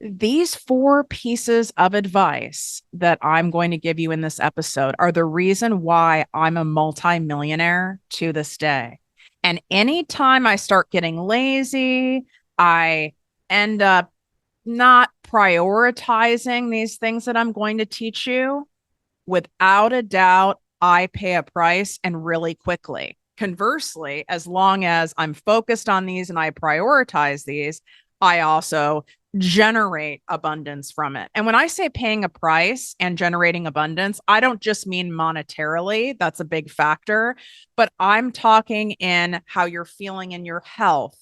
These four pieces of advice that I'm going to give you in this episode are the reason why I'm a multi-millionaire to this day. And anytime I start getting lazy, I end up not prioritizing these things that I'm going to teach you. Without a doubt, I pay a price and really quickly. Conversely, as long as I'm focused on these and I prioritize these, I also generate abundance from it. And when I say paying a price and generating abundance, I don't just mean monetarily, that's a big factor, but I'm talking in how you're feeling in your health,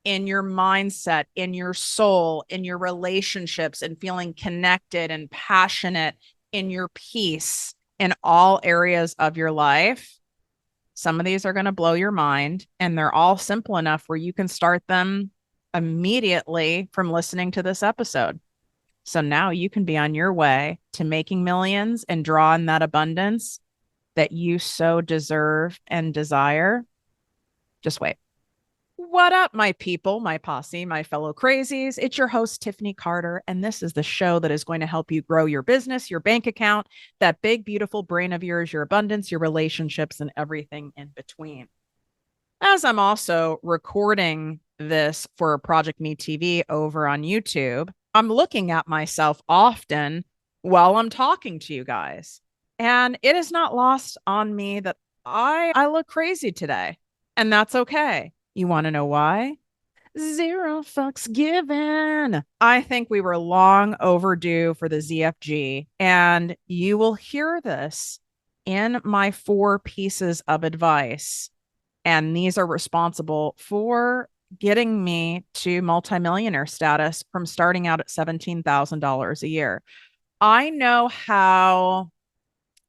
in your mindset, in your soul, in your relationships, and feeling connected and passionate, in your peace, in all areas of your life. Some of these are going to blow your mind, and they're all simple enough where you can start them immediately from listening to this episode. So now you can be on your way to making millions and draw in that abundance that you so deserve and desire. Just wait. What up, my people, my posse, my fellow crazies? It's your host, Tiffany Carter, and this is the show that is going to help you grow your business, your bank account, that big, beautiful brain of yours, your abundance, your relationships, and everything in between. As I'm also recording this for ProjectME TV over on YouTube, I'm looking at myself often while I'm talking to you guys. And it is not lost on me that I look crazy today, and that's okay. You want to know why? Zero fucks given. I think we were long overdue for the ZFG, and you will hear this in my four pieces of advice. And these are responsible for getting me to multimillionaire status from starting out at $17,000 a year. I know how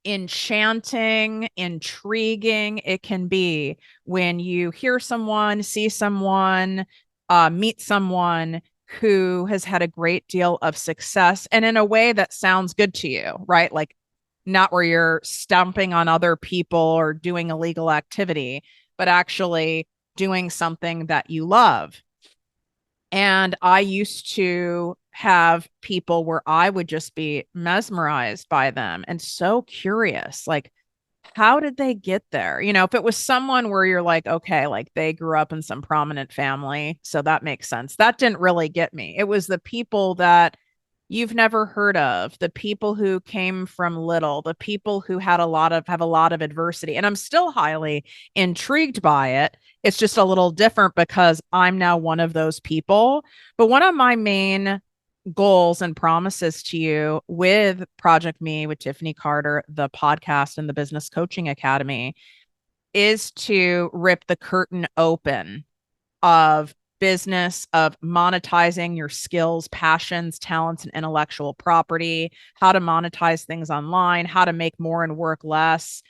enchanting, intriguing it can be when you hear someone, see someone, meet someone who has had a great deal of success and in a way that sounds good to you, right? Like not where you're stomping on other people or doing illegal activity, but actually doing something that you love. And I used to have people where I would just be mesmerized by them and so curious, like, how did they get there? You know, if it was someone where you're like, okay, like they grew up in some prominent family, so that makes sense. That didn't really get me. It was the people that you've never heard of, the people who came from little, the people who had have a lot of adversity. And I'm still highly intrigued by it. It's just a little different because I'm now one of those people. But one of my main goals and promises to you with ProjectME, with Tiffany Carter, the podcast and the Business Coaching Academy, is to rip the curtain open of business, of monetizing your skills, passions, talents, and intellectual property, how to monetize things online, how to make more and work less,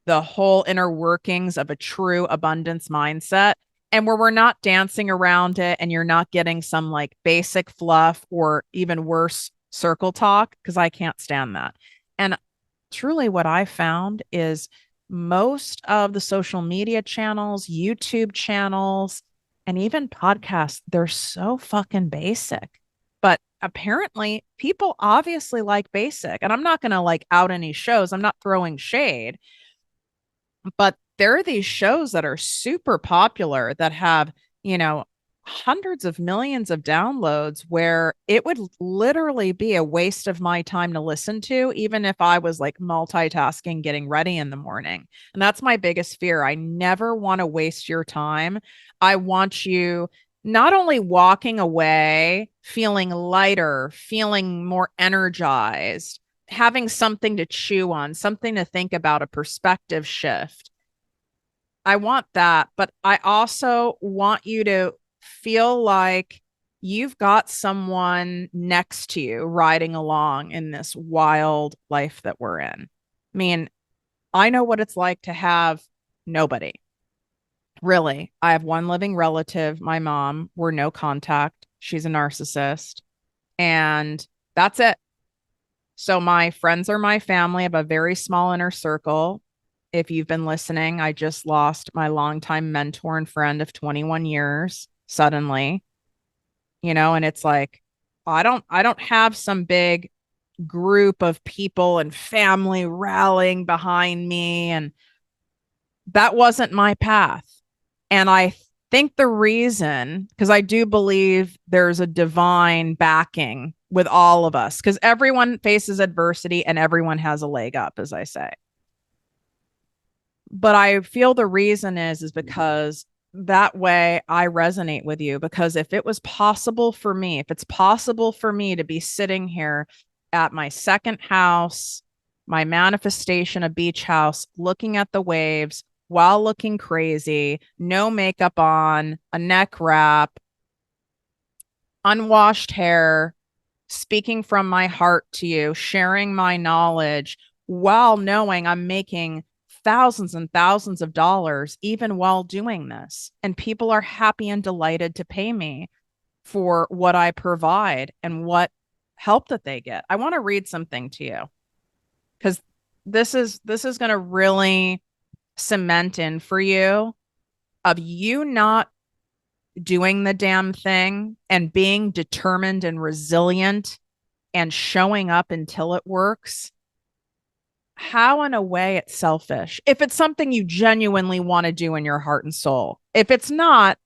the whole inner workings of a true abundance mindset. And where we're not dancing around it and you're not getting some like basic fluff or even worse, circle talk, because I can't stand that. And truly, what I found is most of the social media channels, YouTube channels, and even podcasts, they're so fucking basic. But apparently, people obviously like basic. And I'm not going to like out any shows, I'm not throwing shade, but there are these shows that are super popular that have, you know, hundreds of millions of downloads where it would literally be a waste of my time to listen to, even if I was like multitasking, getting ready in the morning. And that's my biggest fear. I never want to waste your time. I want you not only walking away feeling lighter, feeling more energized, having something to chew on, something to think about, a perspective shift. I want that, but I also want you to feel like you've got someone next to you riding along in this wild life that we're in. I mean, I know what it's like to have nobody. Really. I have one living relative, my mom. We're no contact. She's a narcissist, and that's it. So my friends are my family. I have a very small inner circle. If you've been listening, I just lost my longtime mentor and friend of 21 years suddenly, and it's like, I don't have some big group of people and family rallying behind me, and that wasn't my path. And I think the reason, because I do believe there's a divine backing with all of us, because everyone faces adversity and everyone has a leg up, as I say. But I feel the reason is because that way I resonate with you. Because if it was possible for me, if it's possible for me to be sitting here at my second house, my manifestation, a beach house, looking at the waves while looking crazy, no makeup on, a neck wrap, unwashed hair, speaking from my heart to you, sharing my knowledge while knowing I'm making thousands and thousands of dollars, even while doing this. And people are happy and delighted to pay me for what I provide and what help that they get. I want to read something to you because this is going to really cement in for you of you not doing the damn thing and being determined and resilient and showing up until it works. How, in a way, it's selfish. If it's something you genuinely want to do in your heart and soul. If it's not,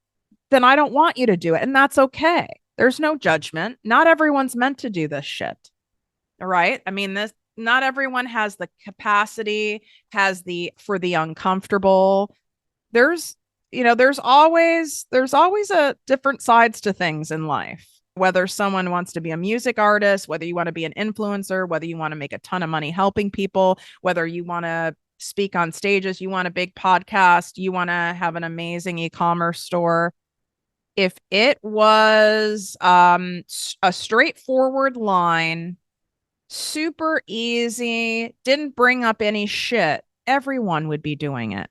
then I don't want you to do it. And that's okay. There's no judgment. Not everyone's meant to do this shit. All right. I mean, not everyone has the capacity, has the for the uncomfortable. There's, there's always a different sides to things in life. Whether someone wants to be a music artist, whether you want to be an influencer, whether you want to make a ton of money helping people, whether you want to speak on stages, you want a big podcast, you want to have an amazing e-commerce store. If it was a straightforward line, super easy, didn't bring up any shit, everyone would be doing it.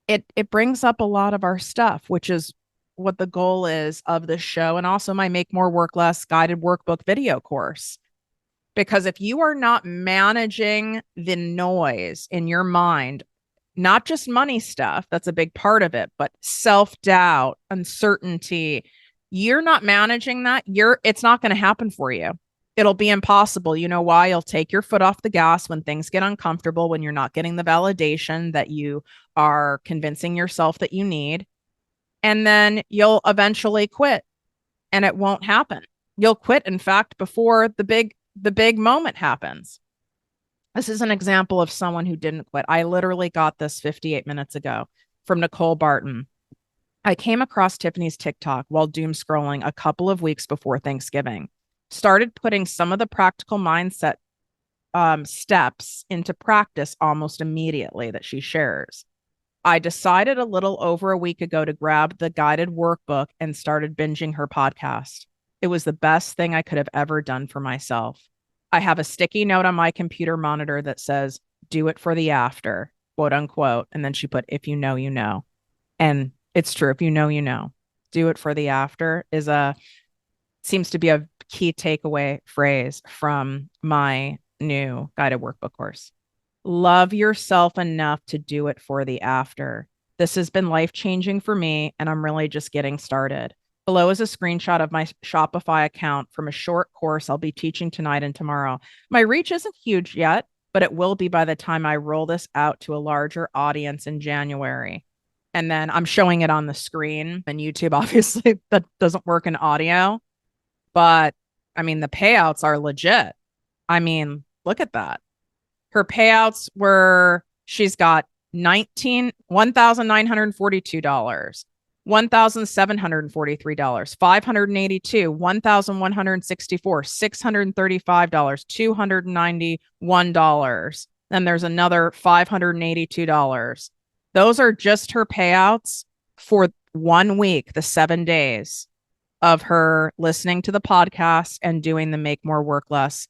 It brings up a lot of our stuff, which is what the goal is of this show, and also my Make More Work Less guided workbook video course. Because if you are not managing the noise in your mind, not just money stuff, that's a big part of it, but self-doubt, uncertainty, you're not managing that, it's not going to happen for you. It'll be impossible. You know why? You'll take your foot off the gas when things get uncomfortable, when you're not getting the validation that you are convincing yourself that you need. And then you'll eventually quit and it won't happen. You'll quit, in fact, before the big moment happens. This is an example of someone who didn't quit. I literally got this 58 minutes ago from Nicole Barton. I came across Tiffany's TikTok while doom scrolling a couple of weeks before Thanksgiving. Started putting some of the practical mindset steps into practice almost immediately that she shares. I decided a little over a week ago to grab the guided workbook and started binging her podcast. It was the best thing I could have ever done for myself. I have a sticky note on my computer monitor that says, do it for the after, quote unquote. And then she put, if you know, you know. And it's true. If you know, you know. Do it for the after seems to be a key takeaway phrase from my new guided workbook course. Love yourself enough to do it for the after. This has been life-changing for me, and I'm really just getting started. Below is a screenshot of my Shopify account from a short course I'll be teaching tonight and tomorrow. My reach isn't huge yet, but it will be by the time I roll this out to a larger audience in January. And then I'm showing it on the screen, and YouTube, obviously, that doesn't work in audio. But I mean, the payouts are legit. I mean, look at that. Her payouts were, she's got $1,942, $1,743, $582, $1,164, $635, $291. Then there's another $582. Those are just her payouts for 1 week, the 7 days of her listening to the podcast and doing the Make More Work Less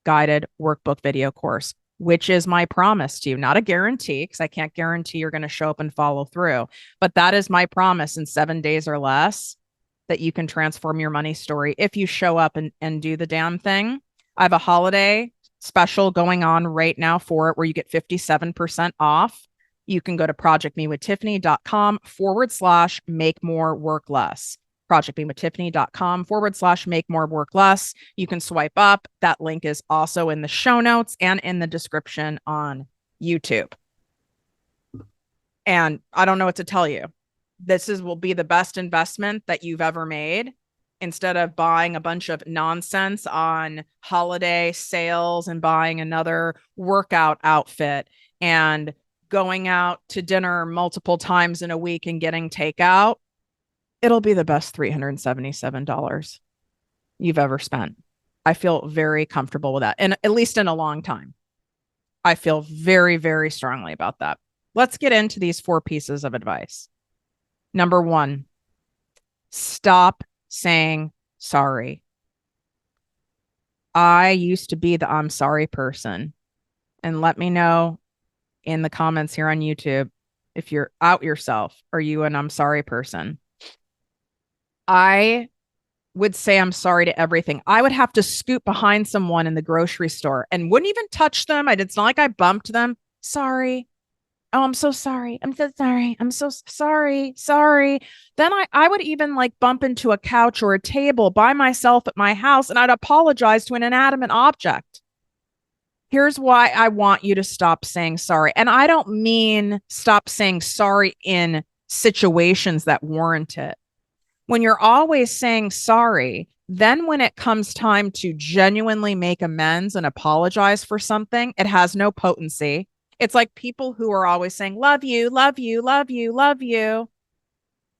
guided workbook video course, which is my promise to you. Not a guarantee, because I can't guarantee you're going to show up and follow through, but that is my promise in 7 days or less that you can transform your money story if you show up and do the damn thing. I have a holiday special going on right now for it where you get 57% off. You can go to projectmewithtiffany.com/make more work less. projectmetiffany.com/make more work less. You can swipe up. That link is also in the show notes and in the description on YouTube. And I don't know what to tell you. Will be the best investment that you've ever made. Instead of buying a bunch of nonsense on holiday sales and buying another workout outfit and going out to dinner multiple times in a week and getting takeout, it'll be the best $377 you've ever spent. I feel very comfortable with that. And at least in a long time, I feel very, very strongly about that. Let's get into these 4 pieces of advice. Number 1, stop saying sorry. I used to be the I'm sorry person. And let me know in the comments here on YouTube if you're out yourself. Are you an I'm sorry person? I would say I'm sorry to everything. I would have to scoot behind someone in the grocery store and wouldn't even touch them. It's not like I bumped them. Sorry. Oh, I'm so sorry. I'm so sorry. I'm so sorry. Sorry. Then I would even like bump into a couch or a table by myself at my house and I'd apologize to an inanimate object. Here's why I want you to stop saying sorry. And I don't mean stop saying sorry in situations that warrant it. When you're always saying sorry, then when it comes time to genuinely make amends and apologize for something, it has no potency. It's like people who are always saying, love you, love you, love you, love you.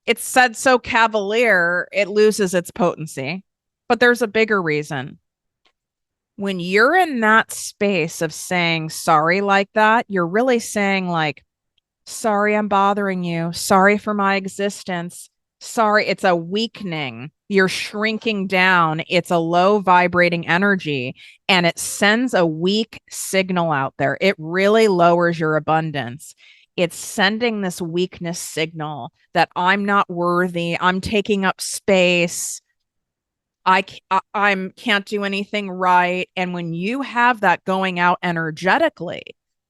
It's said so cavalier, it loses its potency. But there's a bigger reason. When you're in that space of saying sorry like that, you're really saying like, sorry, I'm bothering you. Sorry for my existence. Sorry, it's a weakening. You're shrinking down. It's a low vibrating energy and it sends a weak signal out there. It really lowers your abundance. It's sending this weakness signal that I'm not worthy. I'm taking up space. I can't do anything right. And when you have that going out energetically,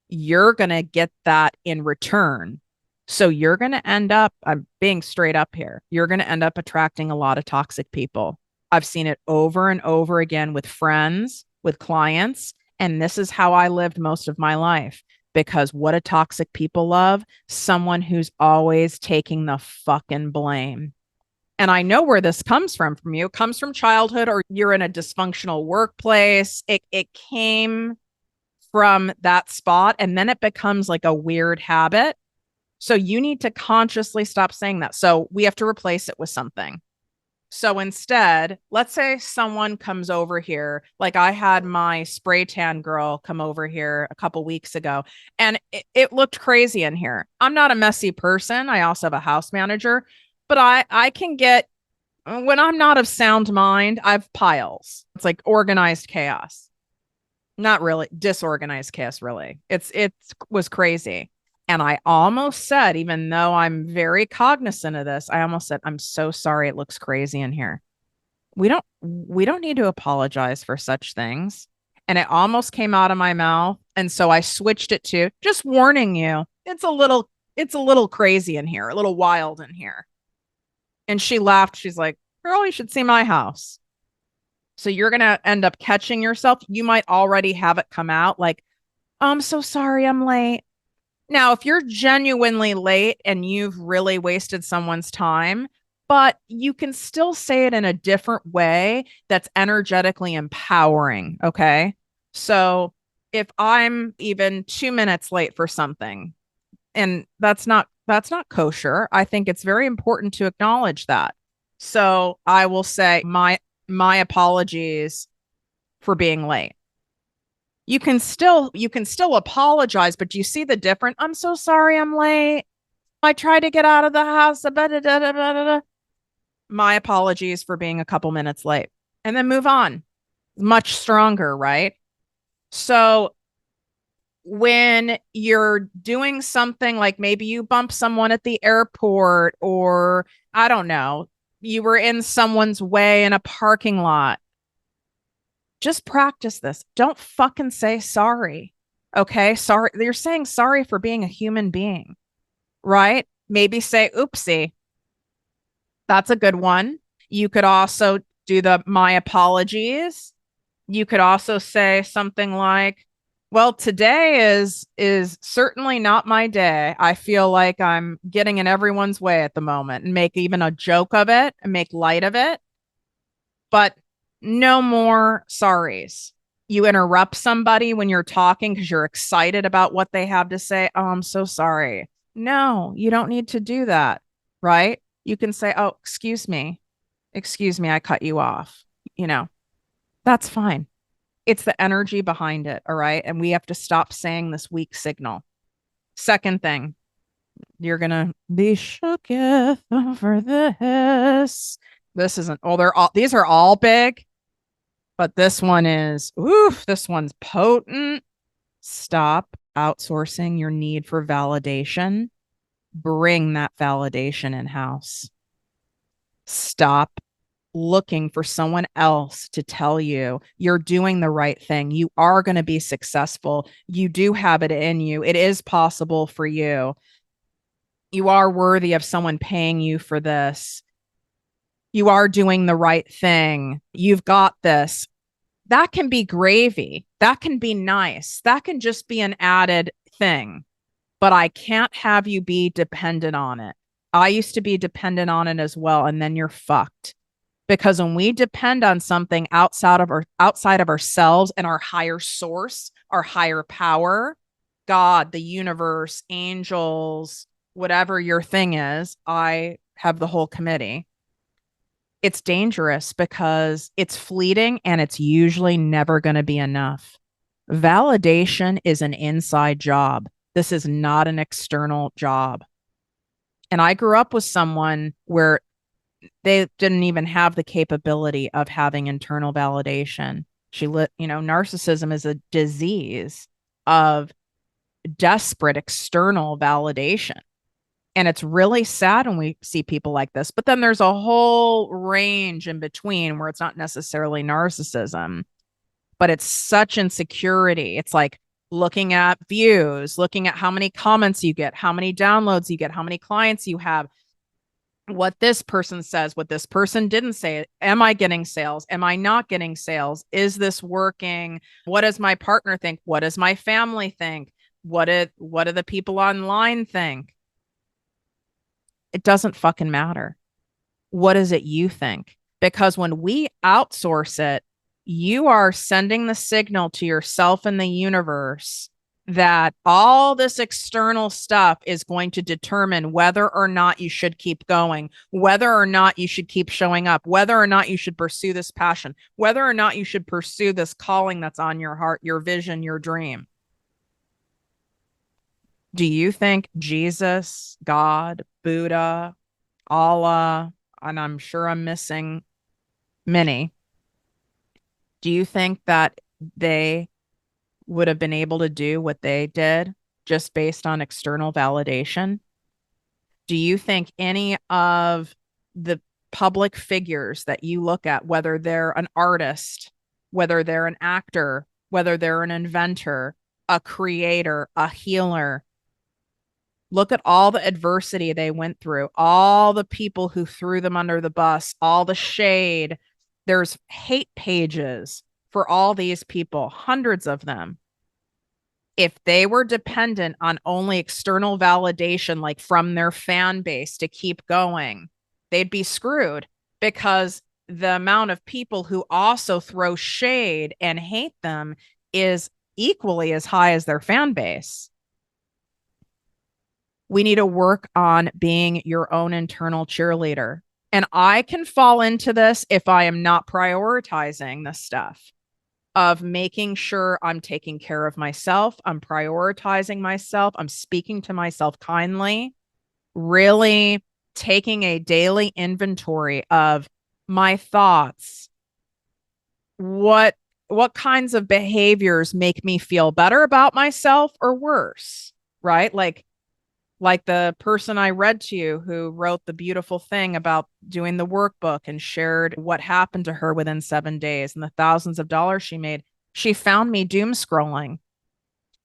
you're going to get that in return. So you're going to end up, I'm being straight up here, you're going to end up attracting a lot of toxic people. I've seen it over and over again with friends, with clients. And this is how I lived most of my life. Because what do toxic people love? Someone who's always taking the fucking blame. And I know where this comes from you. It comes from childhood or you're in a dysfunctional workplace. It came from that spot and then it becomes like a weird habit. So you need to consciously stop saying that. So we have to replace it with something. So instead, let's say someone comes over here, like I had my spray tan girl come over here a couple weeks ago, and it looked crazy in here. I'm not a messy person. I also have a house manager, but I can get, when I'm not of sound mind, I have piles. It's like organized chaos. Not really disorganized chaos, really. It was crazy. And I almost said, even though I'm very cognizant of this, I almost said, I'm so sorry it looks crazy in here. We don't need to apologize for such things. And it almost came out of my mouth. And so I switched it to just warning you, it's a little crazy in here, a little wild in here. And she laughed. She's like, girl, you should see my house. So you're going to end up catching yourself. You might already have it come out like, oh, I'm so sorry I'm late. Now, if you're genuinely late and you've really wasted someone's time, but you can still say it in a different way that's energetically empowering. Okay. So if I'm even 2 minutes late for something, and that's not kosher, I think it's very important to acknowledge that. So I will say my apologies for being late. You can still apologize, but do you see the difference? I'm so sorry I'm late. I tried to get out of the house. My apologies for being a couple minutes late. And then move on. Much stronger, right? So when you're doing something like maybe you bump someone at the airport, or I don't know, you were in someone's way in a parking lot, just practice this. Don't fucking say sorry. Okay. Sorry. You're saying sorry for being a human being, right? Maybe say oopsie. That's a good one. You could also do the my apologies. You could also say something like, well, today is certainly not my day. I feel like I'm getting in everyone's way at the moment, and make even a joke of it and make light of it. But no more sorries. You interrupt somebody when you're talking because you're excited about what they have to say. Oh, I'm so sorry. No, you don't need to do that, right? You can say, oh, excuse me, I cut you off. You know, that's fine. It's the energy behind it. All right. And we have to stop saying this weak signal. Second thing, you're going to be shooketh over this. This isn't, oh, these are all big, but this one is, oof, this one's potent. Stop outsourcing your need for validation. Bring that validation in house. Stop looking for someone else to tell you you're doing the right thing. You are going to be successful. You do have it in you. It is possible for you. You are worthy of someone paying you for this. You are doing the right thing. You've got this. That can be gravy. That can be nice. That can just be an added thing. But I can't have you be dependent on it. I used to be dependent on it as well. And then you're fucked. Because when we depend on something outside of ourselves and our higher source, our higher power, God, the universe, angels, whatever your thing is, I have the whole committee. It's dangerous because it's fleeting and it's usually never going to be enough. Validation is an inside job. This is not an external job. And I grew up with someone where they didn't even have the capability of having internal validation. Narcissism is a disease of desperate external validation. And it's really sad when we see people like this. But then there's a whole range in between where it's not necessarily narcissism, but it's such insecurity. It's like looking at views, looking at how many comments you get, how many downloads you get, how many clients you have, what this person says, what this person didn't say. Am I getting sales? Am I not getting sales? Is this working? What does my partner think? What does my family think? What do the people online think? It doesn't fucking matter. What is it you think? Because when we outsource it, you are sending the signal to yourself and the universe that all this external stuff is going to determine whether or not you should keep going, whether or not you should keep showing up, whether or not you should pursue this passion, whether or not you should pursue this calling that's on your heart, your vision, your dream. Do you think Jesus, God, Buddha, Allah, and I'm sure I'm missing many, do you think that they would have been able to do what they did just based on external validation? Do you think any of the public figures that you look at, whether they're an artist, whether they're an actor, whether they're an inventor, a creator, a healer, look at all the adversity they went through, all the people who threw them under the bus, all the shade. There's hate pages for all these people, hundreds of them. If they were dependent on only external validation, like from their fan base to keep going, they'd be screwed, because the amount of people who also throw shade and hate them is equally as high as their fan base. We need to work on being your own internal cheerleader. And I can fall into this if I am not prioritizing this stuff, of making sure I'm taking care of myself. I'm prioritizing myself. I'm speaking to myself kindly, really taking a daily inventory of my thoughts. What kinds of behaviors make me feel better about myself or worse, right? Like the person I read to you who wrote the beautiful thing about doing the workbook and shared what happened to her within 7 days and the thousands of dollars she made. She found me doom scrolling.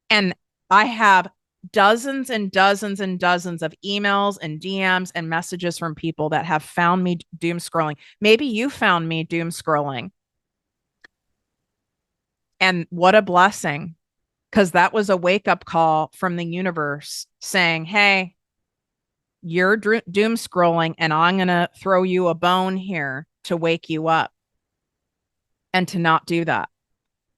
And I have dozens and dozens and dozens of emails and DMs and messages from people that have found me doom scrolling. Maybe you found me doom scrolling. And what a blessing, because that was a wake up call from the universe saying, hey, you're doom scrolling, and I'm going to throw you a bone here to wake you up and to not do that.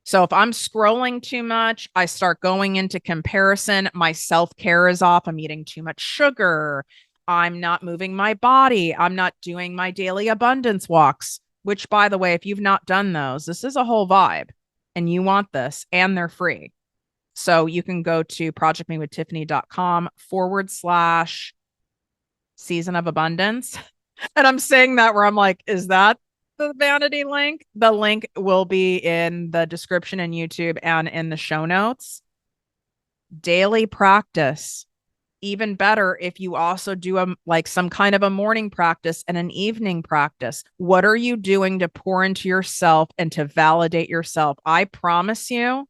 So if I'm scrolling too much, I start going into comparison. My self-care is off. I'm eating too much sugar. I'm not moving my body. I'm not doing my daily abundance walks, which, by the way, if you've not done those, this is a whole vibe and you want this, and they're free. So you can go to projectmewithtiffany.com/season of abundance. And I'm saying that where I'm like, is that the vanity link? The link will be in the description in YouTube and in the show notes. Daily practice. Even better if you also do some kind of a morning practice and an evening practice. What are you doing to pour into yourself and to validate yourself? I promise you,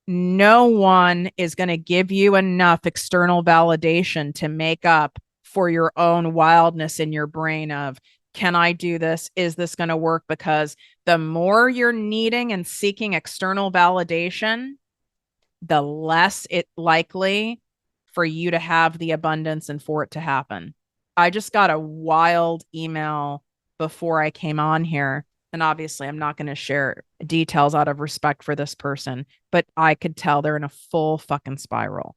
no one is going to give you enough external validation to make up for your own wildness in your brain of, can I do this? Is this going to work? Because the more you're needing and seeking external validation, the less it likely for you to have the abundance and for it to happen. I just got a wild email before I came on here. And obviously, I'm not going to share details out of respect for this person, but I could tell they're in a full fucking spiral.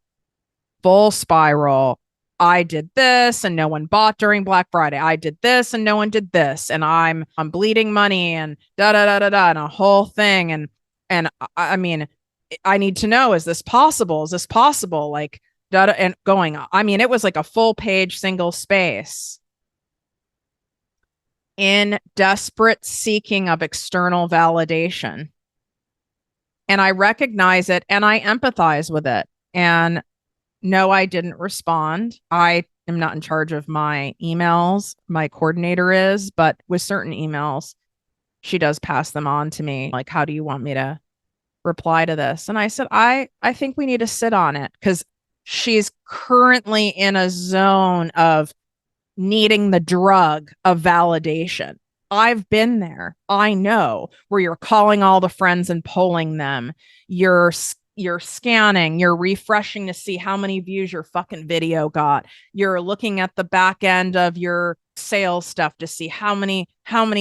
Full spiral. I did this and no one bought during Black Friday. I did this and no one did this. And I'm bleeding money and da da da da da and a whole thing. And I mean, I need to know, is this possible? Is this possible? Like, da da, and going, I mean, it was like a full page single space in desperate seeking of external validation. And I recognize it and I empathize with it. And no, I didn't respond. I am not in charge of my emails. My coordinator is, but with certain emails, she does pass them on to me. Like, how do you want me to reply to this? And I said, I think we need to sit on it, because she's currently in a zone of needing the drug of validation. I've been there. I know, where you're calling all the friends and polling them. You're scanning, you're refreshing to see how many views your fucking video got. You're looking at the back end of your sales stuff to see how many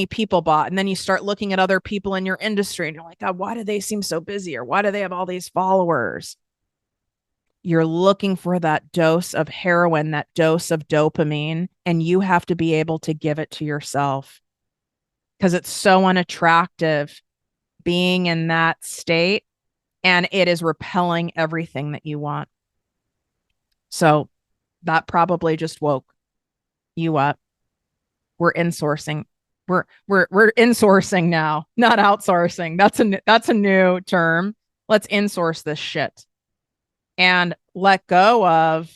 people bought. And then you start looking at other people in your industry and you're like, God, why do they seem so busy? Or why do they have all these followers? You're looking for that dose of heroin, that dose of dopamine, and you have to be able to give it to yourself, because it's so unattractive being in that state, and it is repelling everything that you want. So that probably just woke you up. We're insourcing. We're insourcing now, not outsourcing. That's a new term. Let's insource this shit and let go of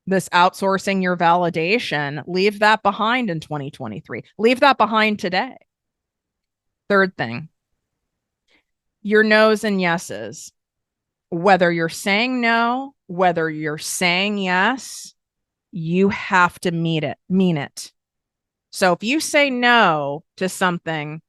this outsourcing your validation. Leave that behind in 2023. Leave that behind today. Third thing, your no's and yeses. Whether you're saying no, whether you're saying yes, you have to mean it. So if you say no to something,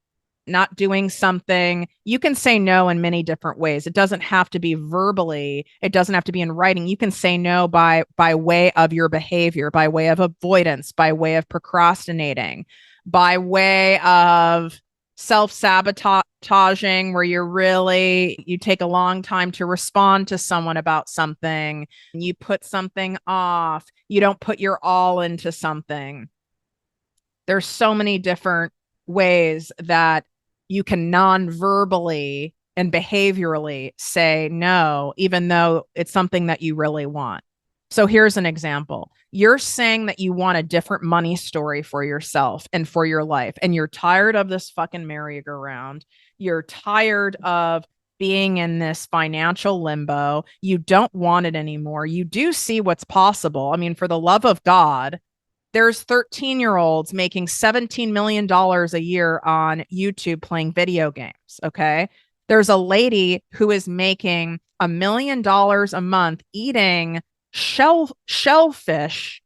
not doing something, you can say no in many different ways. It doesn't have to be verbally. It doesn't have to be in writing. You can say no by way of your behavior, by way of avoidance, by way of procrastinating, by way of self-sabotaging, where you take a long time to respond to someone about something. You put something off. You don't put your all into something. There's so many different ways that you can non-verbally and behaviorally say no, even though it's something that you really want. So here's an example. You're saying that you want a different money story for yourself and for your life, and you're tired of this fucking merry-go-round. You're tired of being in this financial limbo. You don't want it anymore. You do see what's possible. I mean, for the love of God, there's 13-year-olds making $17 million a year on YouTube playing video games. Okay. There's a lady who is making $1 million a month eating shellfish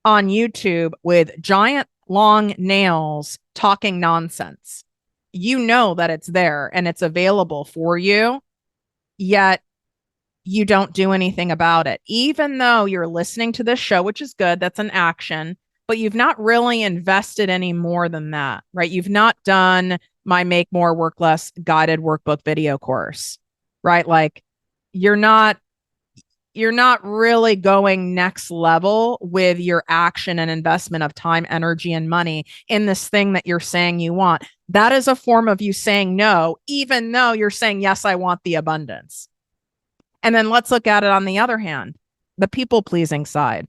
on YouTube with giant long nails talking nonsense. You know that it's there and it's available for you, yet you don't do anything about it. Even though you're listening to this show, which is good, that's an action, but you've not really invested any more than that, right? You've not done my Make More, Work Less guided workbook video course, right? Like you're not really going next level with your action and investment of time, energy, and money in this thing that you're saying you want. That is a form of you saying no, even though you're saying, yes, I want the abundance. And then let's look at it on the other hand, the people pleasing side.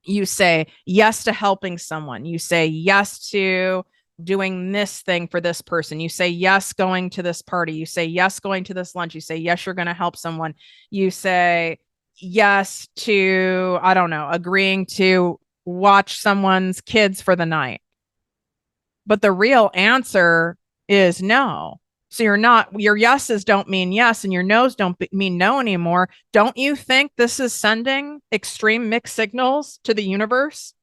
You say yes to helping someone. You say yes to doing this thing for this person. You say yes going to this party. You say yes going to this lunch. You say yes, you're going to help someone. You say yes to, I don't know, agreeing to watch someone's kids for the night. But the real answer is no. So your yeses don't mean yes and your no's don't mean no anymore. Don't you think this is sending extreme mixed signals to the universe?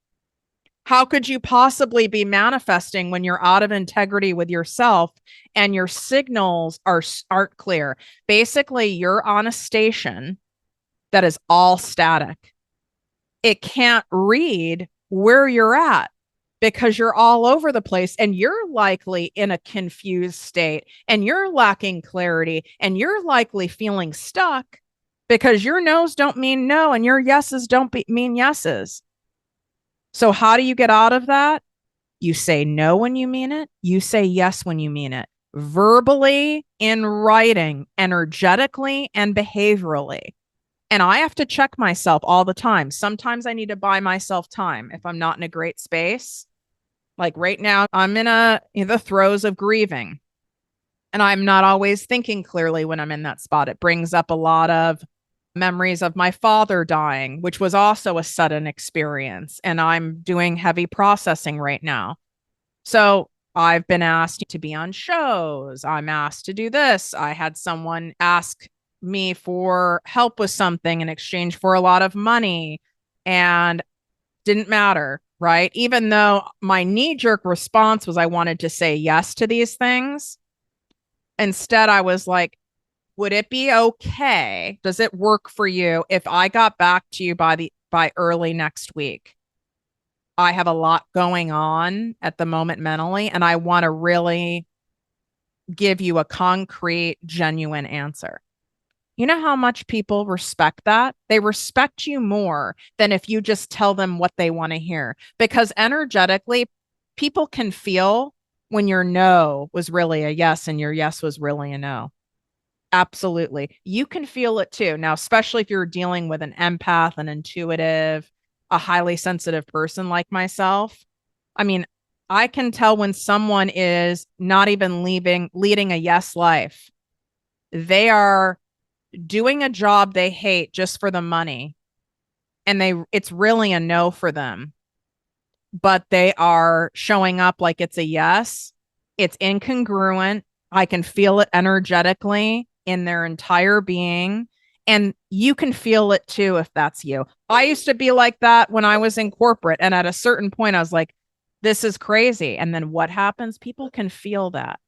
How could you possibly be manifesting when you're out of integrity with yourself and your signals aren't clear? Basically, you're on a station that is all static. It can't read where you're at because you're all over the place and you're likely in a confused state and you're lacking clarity and you're likely feeling stuck because your no's don't mean no and your yeses don't mean yeses. So how do you get out of that? You say no when you mean it. You say yes when you mean it. Verbally, in writing, energetically, and behaviorally. And I have to check myself all the time. Sometimes I need to buy myself time if I'm not in a great space. Like right now, I'm in the throes of grieving. And I'm not always thinking clearly when I'm in that spot. It brings up a lot of memories of my father dying, which was also a sudden experience. And I'm doing heavy processing right now. So I've been asked to be on shows. I'm asked to do this. I had someone ask me for help with something in exchange for a lot of money and didn't matter, right? Even though my knee-jerk response was I wanted to say yes to these things. Instead, I was like, would it be okay? Does it work for you if I got back to you by early next week? I have a lot going on at the moment mentally, and I want to really give you a concrete, genuine answer. You know how much people respect that? They respect you more than if you just tell them what they want to hear. Because energetically, people can feel when your no was really a yes and your yes was really a no. Absolutely. You can feel it too. Now, especially if you're dealing with an empath, an intuitive, a highly sensitive person like myself. I mean, I can tell when someone is not even leading a yes life. They are doing a job they hate just for the money. And it's really a no for them. But they are showing up like it's a yes. It's incongruent. I can feel it energetically in their entire being. And you can feel it too if that's you. I used to be like that when I was in corporate. And at a certain point, I was like, this is crazy. And then what happens? People can feel that.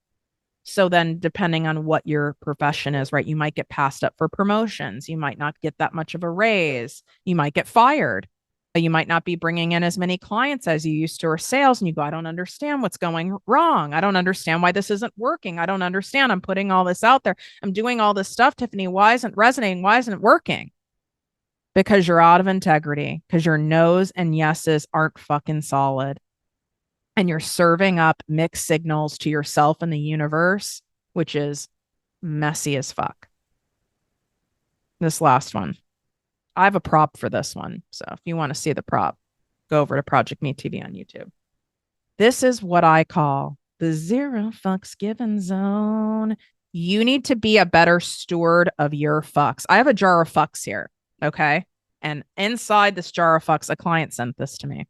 So then, depending on what your profession is, right, you might get passed up for promotions. You might not get that much of a raise. You might get fired. You might not be bringing in as many clients as you used to or sales. And you go, I don't understand what's going wrong. I don't understand why this isn't working. I don't understand. I'm putting all this out there. I'm doing all this stuff, Tiffany. Why isn't resonating? Why isn't it working? Because you're out of integrity, because your no's and yeses aren't fucking solid. And you're serving up mixed signals to yourself and the universe, which is messy as fuck. This last one. I have a prop for this one. So if you want to see the prop, go over to ProjectME TV on YouTube. This is what I call the zero fucks given zone. You need to be a better steward of your fucks. I have a jar of fucks here. Okay. And inside this jar of fucks, a client sent this to me.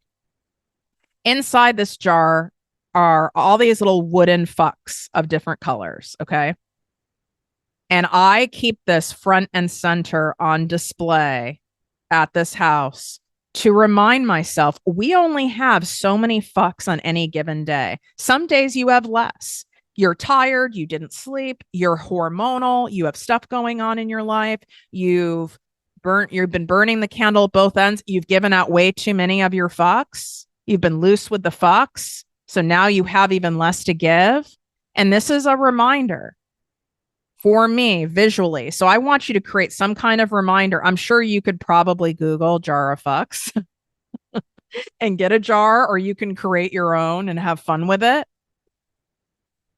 Inside this jar are all these little wooden fucks of different colors. Okay. And I keep this front and center on display at this house to remind myself we only have so many fucks on any given day. Some days you have less. You're tired, you didn't sleep, you're hormonal, you have stuff going on in your life, you've been burning the candle at both ends, you've given out way too many of your fucks, you've been loose with the fucks, so now you have even less to give. And this is a reminder for me visually. So I want you to create some kind of reminder. I'm sure you could probably Google jar of fucks and get a jar, or you can create your own and have fun with it.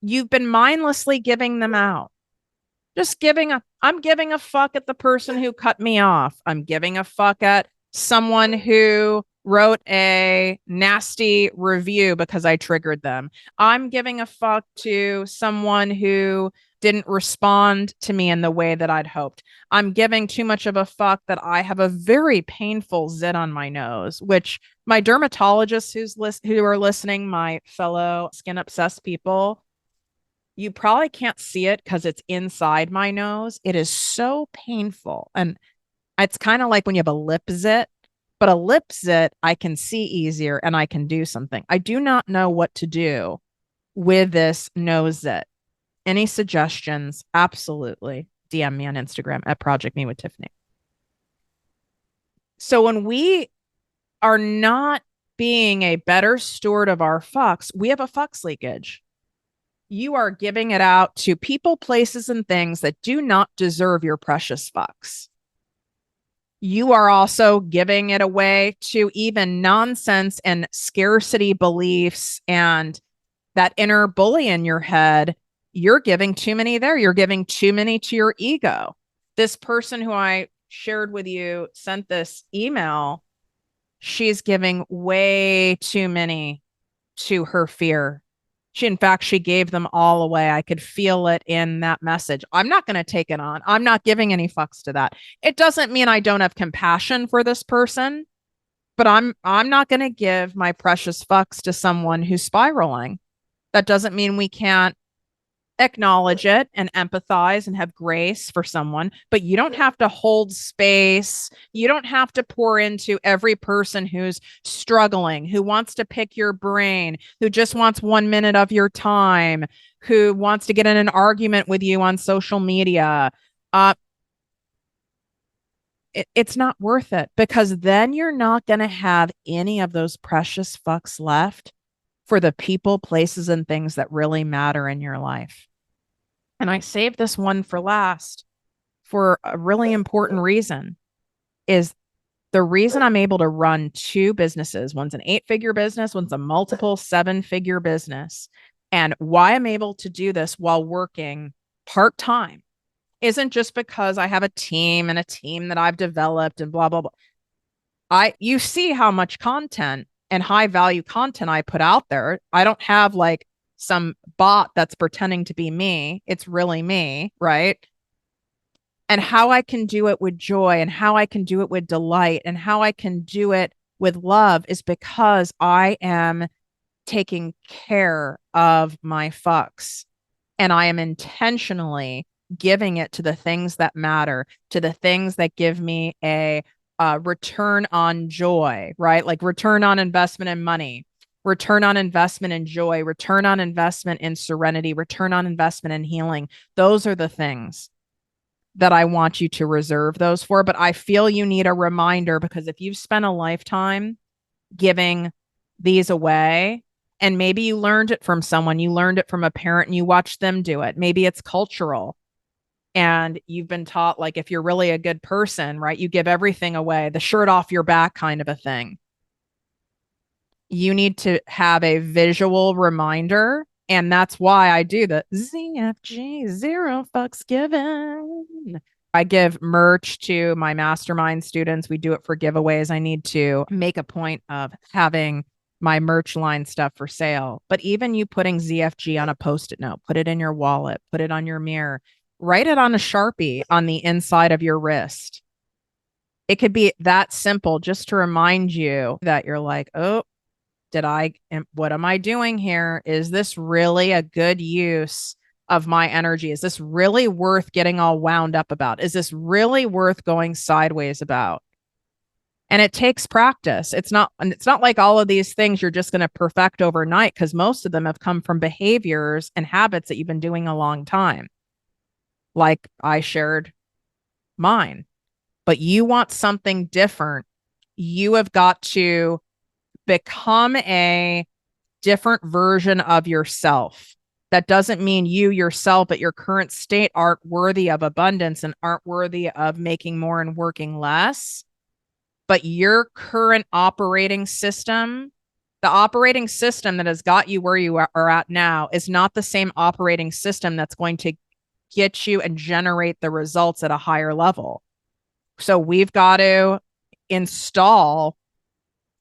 You've been mindlessly giving them out. I'm giving a fuck at the person who cut me off. I'm giving a fuck at someone who wrote a nasty review because I triggered them. I'm giving a fuck to someone who didn't respond to me in the way that I'd hoped. I'm giving too much of a fuck that I have a very painful zit on my nose, which my dermatologists who are listening, my fellow skin obsessed people, you probably can't see it because it's inside my nose. It is so painful. And it's kind of like when you have a lip zit, but a lip zit, I can see easier and I can do something. I do not know what to do with this nose zit. Any suggestions? Absolutely. DM me on Instagram at ProjectME with Tiffany. So when we are not being a better steward of our fucks, we have a fucks leakage. You are giving it out to people, places, and things that do not deserve your precious fucks. You are also giving it away to even nonsense and scarcity beliefs and that inner bully in your head. You're giving too many there. You're giving too many to your ego. This person who I shared with you sent this email. She's giving way too many to her fear. In fact, she gave them all away. I could feel it in that message. I'm not going to take it on. I'm not giving any fucks to that. It doesn't mean I don't have compassion for this person, but I'm not going to give my precious fucks to someone who's spiraling. That doesn't mean we can't acknowledge it and empathize and have grace for someone, but you don't have to hold space. You don't have to pour into every person who's struggling, who wants to pick your brain, who just wants 1 minute of your time, who wants to get in an argument with you on social media. It's not worth it, because then you're not going to have any of those precious fucks left for the people, places, and things that really matter in your life. And I saved this one for last for a really important reason. Is the reason I'm able to run 2 businesses. One's an 8-figure business, one's a multiple 7-figure business. And why I'm able to do this while working part-time isn't just because I have a team that I've developed and blah, blah, blah. You see how much content and high value content I put out there. I don't have like some bot that's pretending to be me. It's really me, right? And how I can do it with joy, and how I can do it with delight, and how I can do it with love is because I am taking care of my fucks, and I am intentionally giving it to the things that matter, to the things that give me a return on joy, right? Like return on investment in money, return on investment in joy, return on investment in serenity, return on investment in healing. Those are the things that I want you to reserve those for. But I feel you need a reminder, because if you've spent a lifetime giving these away, and maybe you learned it from someone, you learned it from a parent and you watched them do it. Maybe it's cultural. And you've been taught, like, if you're really a good person, right, you give everything away, the shirt off your back kind of a thing. You need to have a visual reminder. And that's why I do the ZFG, zero fucks given. I give merch to my mastermind students. We do it for giveaways. I need to make a point of having my merch line stuff for sale. But even you putting ZFG on a Post-it note, put it in your wallet, put it on your mirror, write it on a Sharpie on the inside of your wrist. It could be that simple, just to remind you that you're like, oh, what am I doing here? Is this really a good use of my energy? Is this really worth getting all wound up about? Is this really worth going sideways about? And it takes practice. It's not like all of these things you're just going to perfect overnight, because most of them have come from behaviors and habits that you've been doing a long time. Like I shared mine. But you want something different. You have got to become a different version of yourself. That doesn't mean you yourself at your current state aren't worthy of abundance and aren't worthy of making more and working less. But your current operating system, the operating system that has got you where you are at now, is not the same operating system that's going to get you and generate the results at a higher level. So we've got to install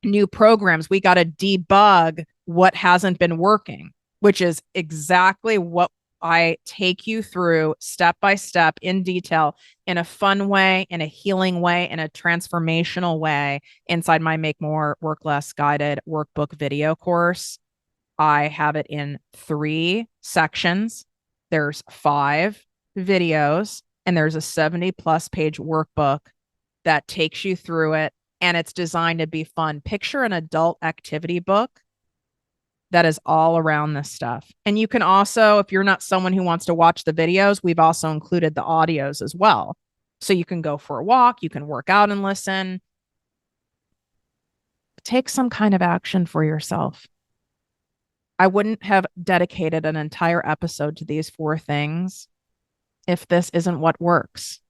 new programs. We got to debug what hasn't been working, which is exactly what I take you through step by step in detail, in a fun way, in a healing way, in a transformational way inside my Make More, Work Less guided workbook video course. I have it in 3 sections. There's 5 videos, and there's a 70+ page workbook that takes you through it. And it's designed to be fun. Picture an adult activity book that is all around this stuff. And you can also, if you're not someone who wants to watch the videos, we've also included the audios as well. So you can go for a walk, you can work out and listen. Take some kind of action for yourself. I wouldn't have dedicated an entire episode to these 4 things if this isn't what works.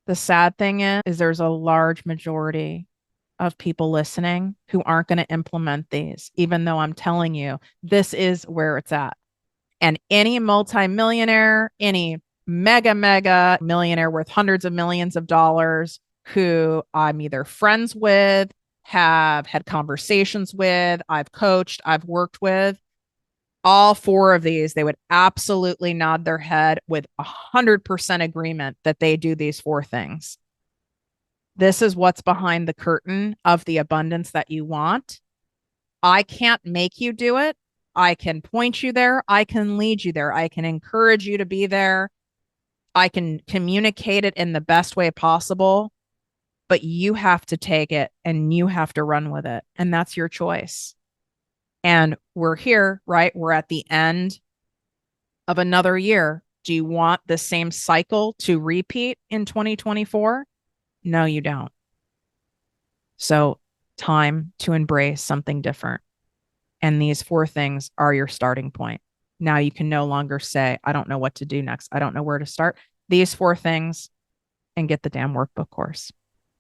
The sad thing is there's a large majority of people listening who aren't going to implement these, even though I'm telling you, this is where it's at. And any multi-millionaire, any mega millionaire worth hundreds of millions of dollars who I'm either friends with, have had conversations with, I've coached, I've worked with, all 4 of these, they would absolutely nod their head with 100% agreement that they do these 4 things. This is what's behind the curtain of the abundance that you want. I can't make you do it. I can point you there. I can lead you there. I can encourage you to be there. I can communicate it in the best way possible, but you have to take it and you have to run with it. And that's your choice. And we're here, right? We're at the end of another year. Do you want the same cycle to repeat in 2024? No, you don't. So time to embrace something different. And these 4 things are your starting point. Now you can no longer say, I don't know what to do next. I don't know where to start. These 4 things and get the damn workbook course.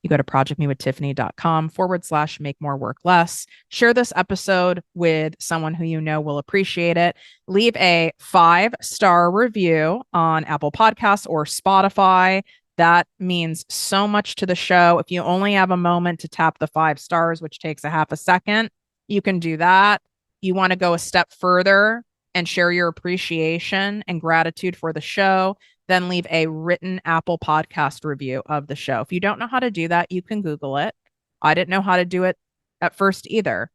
You go to projectmewithtiffany.com/make more work less. Share this episode with someone who you know will appreciate it. Leave a 5-star review on Apple Podcasts or Spotify. That means so much to the show. If you only have a moment to tap the 5 stars, which takes a half a second, you can do that. You want to go a step further and share your appreciation and gratitude for the show, then leave a written Apple Podcast review of the show. If you don't know how to do that, you can Google it. I didn't know how to do it at first either,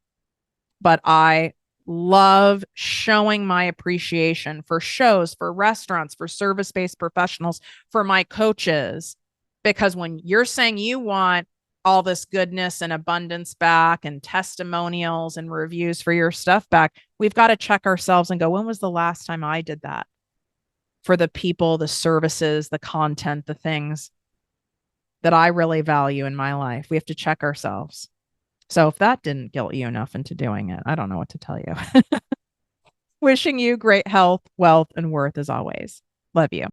but I love showing my appreciation for shows, for restaurants, for service-based professionals, for my coaches, because when you're saying you want all this goodness and abundance back and testimonials and reviews for your stuff back, we've got to check ourselves and go, when was the last time I did that? For the people, the services, the content, the things that I really value in my life. We have to check ourselves. So if that didn't guilt you enough into doing it, I don't know what to tell you. Wishing you great health, wealth, and worth as always. Love you.